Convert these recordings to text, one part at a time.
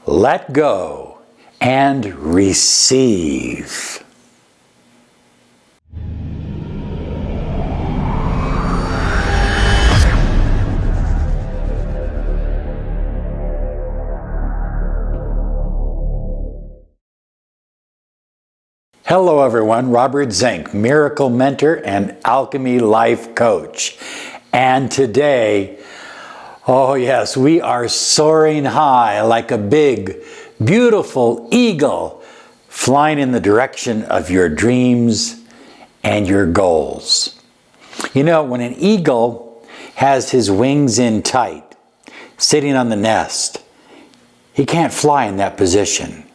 let go, and receive. Hello everyone, Robert Zink, Miracle Mentor and Alchemy Life Coach. And today, oh yes, we are soaring high like a big, beautiful eagle flying in the direction of your dreams and your goals. You know, when an eagle has his wings in tight, sitting on the nest, he can't fly in that position.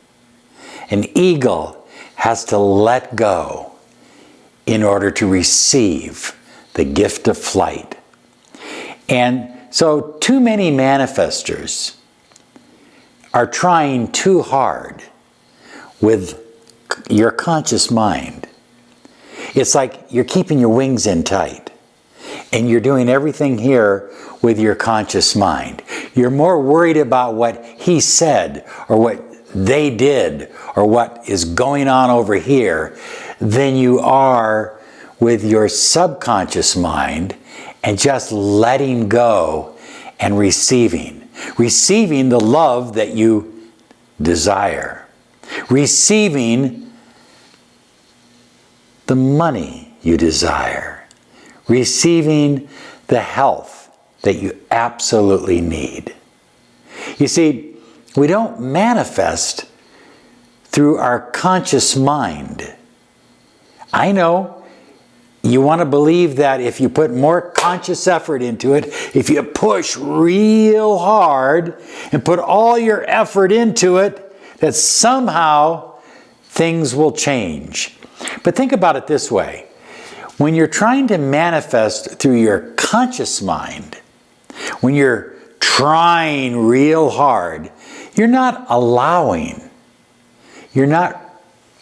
An eagle has to let go in order to receive the gift of flight. And so too many manifestors are trying too hard with your conscious mind. It's like you're keeping your wings in tight and you're doing everything here with your conscious mind. You're more worried about what he said or what they did or what is going on over here than you are with your subconscious mind and just letting go and receiving the love that you desire, receiving the money you desire, receiving the health that you absolutely need. You see, we don't manifest through our conscious mind. I know you want to believe that if you put more conscious effort into it, if you push real hard and put all your effort into it, that somehow things will change. But think about it this way. When you're trying to manifest through your conscious mind, when you're trying real hard, you're not allowing. You're not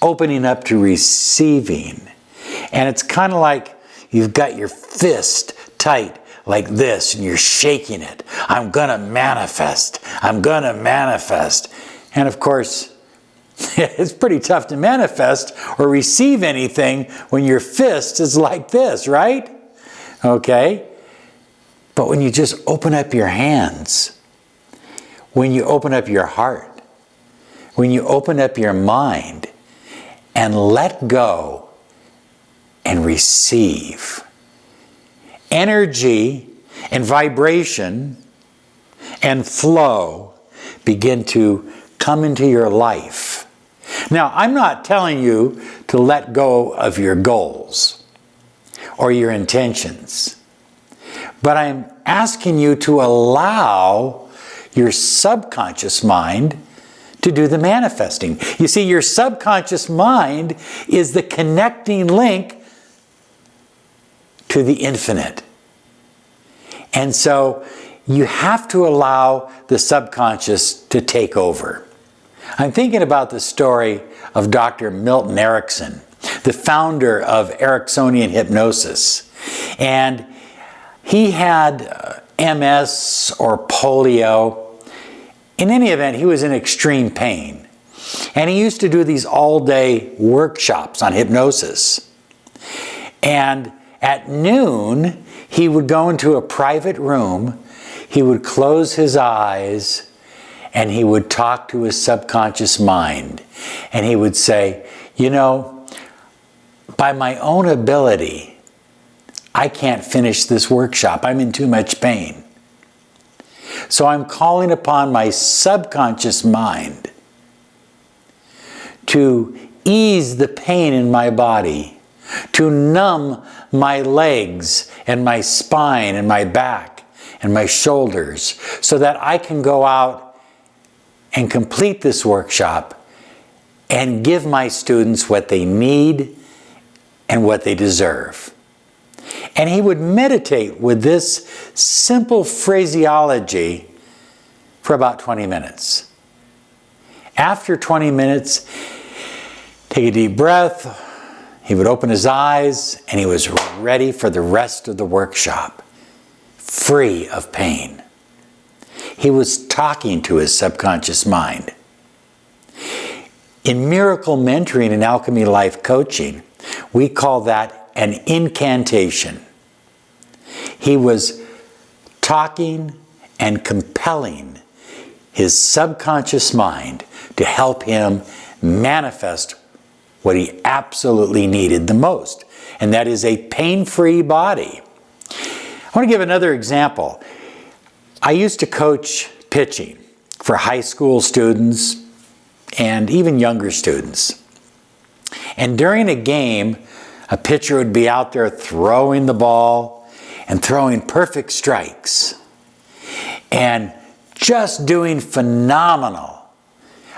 opening up to receiving. And it's kind of like you've got your fist tight like this and you're shaking it. I'm going to manifest. I'm going to manifest. And of course, it's pretty tough to manifest or receive anything when your fist is like this, right? Okay? But when you just open up your hands, when you open up your heart, when you open up your mind and let go and receive, energy and vibration and flow begin to come into your life. Now, I'm not telling you to let go of your goals or your intentions, but I'm asking you to allow your subconscious mind to do the manifesting. You see, your subconscious mind is the connecting link to the infinite. And so you have to allow the subconscious to take over. I'm thinking about the story of Dr. Milton Erickson, the founder of Ericksonian hypnosis. And he had MS or polio. In any event, he was in extreme pain. And he used to do these all-day workshops on hypnosis. And at noon, he would go into a private room, he would close his eyes, and he would talk to his subconscious mind. And he would say, you know, by my own ability, I can't finish this workshop. I'm in too much pain. So I'm calling upon my subconscious mind to ease the pain in my body, to numb my legs and my spine and my back and my shoulders so that I can go out and complete this workshop and give my students what they need and what they deserve. And he would meditate with this simple phraseology for about 20 minutes. After 20 minutes, take a deep breath. He would open his eyes and he was ready for the rest of the workshop, free of pain. He was talking to his subconscious mind. In miracle mentoring and alchemy life coaching, we call that an incantation. He was talking and compelling his subconscious mind to help him manifest what he absolutely needed the most, and that is a pain-free body. I want to give another example. I used to coach pitching for high school students and even younger students. And during a game, a pitcher would be out there throwing the ball and throwing perfect strikes and just doing phenomenal.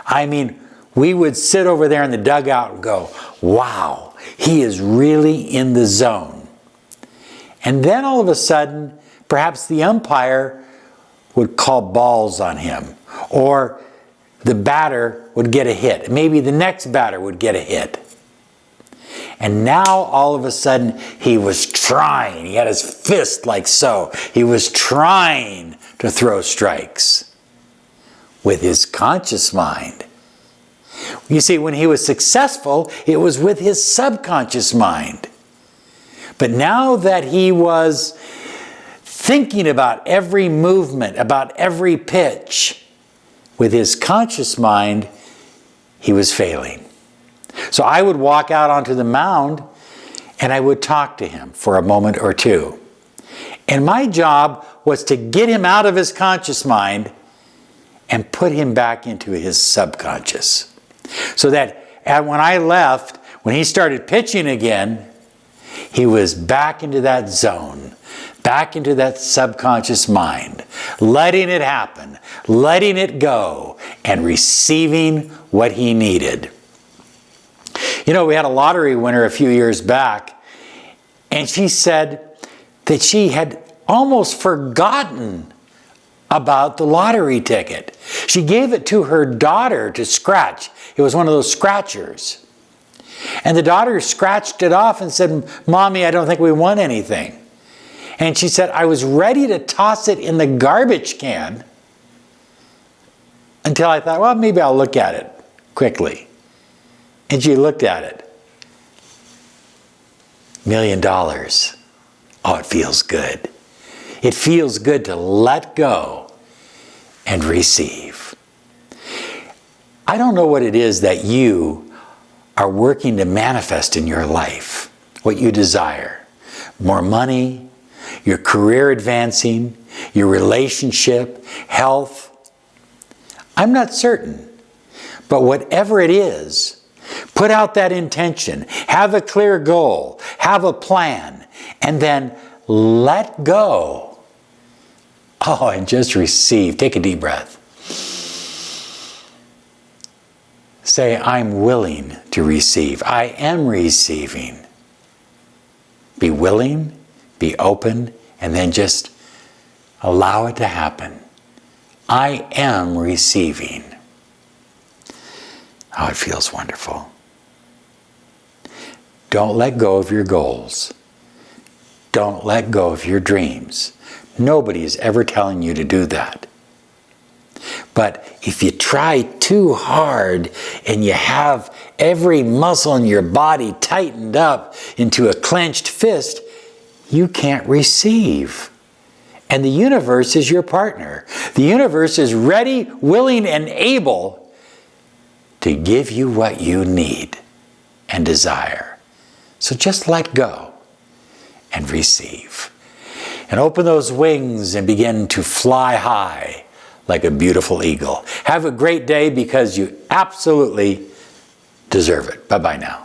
I mean, we would sit over there in the dugout and go, wow, he is really in the zone. And then all of a sudden, perhaps the umpire would call balls on him, or the batter would get a hit. Maybe the next batter would get a hit. And now all of a sudden he was trying. He had his fist like so. He was trying to throw strikes with his conscious mind. You see, when he was successful, it was with his subconscious mind. But now that he was thinking about every movement, about every pitch, with his conscious mind, he was failing. So I would walk out onto the mound and I would talk to him for a moment or two. And my job was to get him out of his conscious mind and put him back into his subconscious. So that when I left, when he started pitching again, he was back into that zone, back into that subconscious mind, letting it happen, letting it go, and receiving what he needed. You know, we had a lottery winner a few years back, and she said that she had almost forgotten about the lottery ticket. She gave it to her daughter to scratch. It was one of those scratchers. And the daughter scratched it off and said, "Mommy, I don't think we won anything." And she said, "I was ready to toss it in the garbage can until I thought, well, maybe I'll look at it quickly." And she looked at it. $1 million. Oh, it feels good. It feels good to let go and receive. I don't know what it is that you are working to manifest in your life, what you desire. More money, your career advancing, your relationship, health. I'm not certain, but whatever it is, put out that intention, have a clear goal, have a plan, and then let go. Oh, and just receive. Take a deep breath. Say, I'm willing to receive. I am receiving. Be willing, be open, and then just allow it to happen. I am receiving. Oh, it feels wonderful. Don't let go of your goals. Don't let go of your dreams. Nobody is ever telling you to do that. But if you try too hard and you have every muscle in your body tightened up into a clenched fist, you can't receive. And the universe is your partner. The universe is ready, willing, and able to give you what you need and desire. So just let go and receive. And open those wings and begin to fly high like a beautiful eagle. Have a great day because you absolutely deserve it. Bye-bye now.